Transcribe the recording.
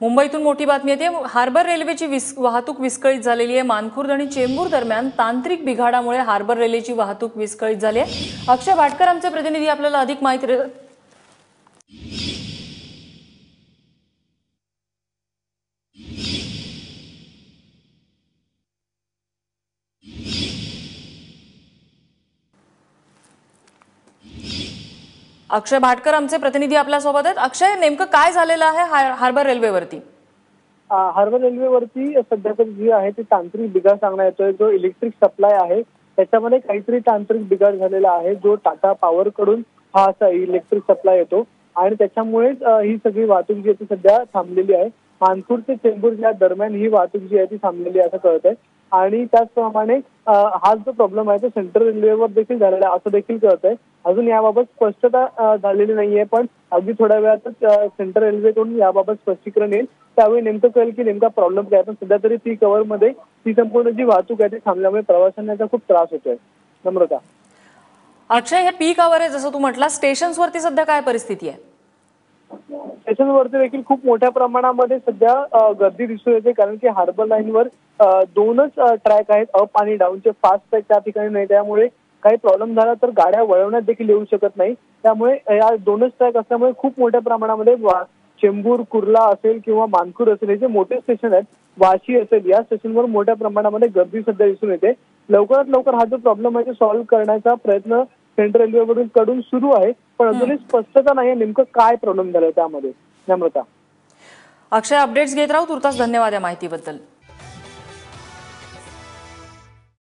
मुंबईतून मोठी बातमी येते। हार्बर रेल्वेची वाहतूक विस्कळीत झालेली आहे। मानखुर्द आणि चेंबूर दरम्यान तांत्रिक बिघाडामुळे हार्बर रेल्वेची वाहतूक विस्कळीत झाली आहे। अक्षय भाटकर आमचे प्रतिनिधी आपल्याला अधिक माहिती अक्षय भाटकर आमचे प्रतिनिधी आपल्या सोबत आहेत। अक्षय, नेमकं काय झालेलं आहे हार्बर रेल्वेवरती? हार्बर रेल्वेवरती सध्या तर जी आहे ती तांत्रिक बिघाड सांगण्यात येतोय। जो इलेक्ट्रिक सप्लाय आहे त्याच्यामध्ये काहीतरी तांत्रिक बिघाड झालेला आहे, जो टाटा पॉवर कडून हा असा इलेक्ट्रिक सप्लाय येतो आणि त्याच्यामुळेच ही सगळी वाहतूक जी आहे ती सध्या थांबलेली आहे। मानखुर्द ते चेंबूर या दरम्यान ही वाहतूक जी आहे ती थांबलेली आहे असं कळतंय आणि त्याचप्रमाणे हा जो प्रॉब्लेम आहे तो सेंट्रल रेल्वेवर देखील झालेला आहे असं देखील कळतंय। अजून याबाबत स्पष्टता झालेली नाहीये, पण अगदी थोड्या वेळातच सेंट्रल रेल्वेकडून याबाबत स्पष्टीकरण येईल। त्यावेळी नेमकं कळेल की नेमका प्रॉब्लेम काय। पण सध्या तरी पीक अवर मध्ये ही संपूर्ण जी वाहतूक आहे ती थांबल्यामुळे प्रवाशांना याचा खूप त्रास होतोय। नम्रता, अक्षय, हे पीक अवर आहे जसं तू म्हटला, स्टेशन्सवरती सध्या काय परिस्थिती आहे? स्टेशनवरती देखील खूप मोठ्या प्रमाणामध्ये सध्या गर्दी दिसून येते, कारण की हार्बर लाईनवर दोनच ट्रॅक आहेत, अप आणि डाऊनचे। फास्ट ट्रॅक त्या ठिकाणी नाही, त्यामुळे काही प्रॉब्लेम झाला तर गाड्या वळवण्यात देखील येऊ शकत नाही। त्यामुळे या दोनच ट्रॅक असल्यामुळे खूप मोठ्या प्रमाणामध्ये चेंबूर, कुर्ला असेल किंवा मानखुर्द असेल, हे जे मोठे स्टेशन आहेत, वाशी असेल, या स्टेशनवर मोठ्या प्रमाणामध्ये गर्दी सध्या दिसून येते। लवकरात लवकर हा जो प्रॉब्लेम आहे तो सॉल्व्ह करण्याचा प्रयत्न सेंट्रल रेल्वेकडून सुरू आहे, पण अजूनही स्पष्टता नाही नेमकं काय प्रॉब्लेम झालाय त्यामध्ये। नम्रता, अक्षय, अपडेट्स घेत राहू। तुर्तास धन्यवाद या माहितीबद्दल।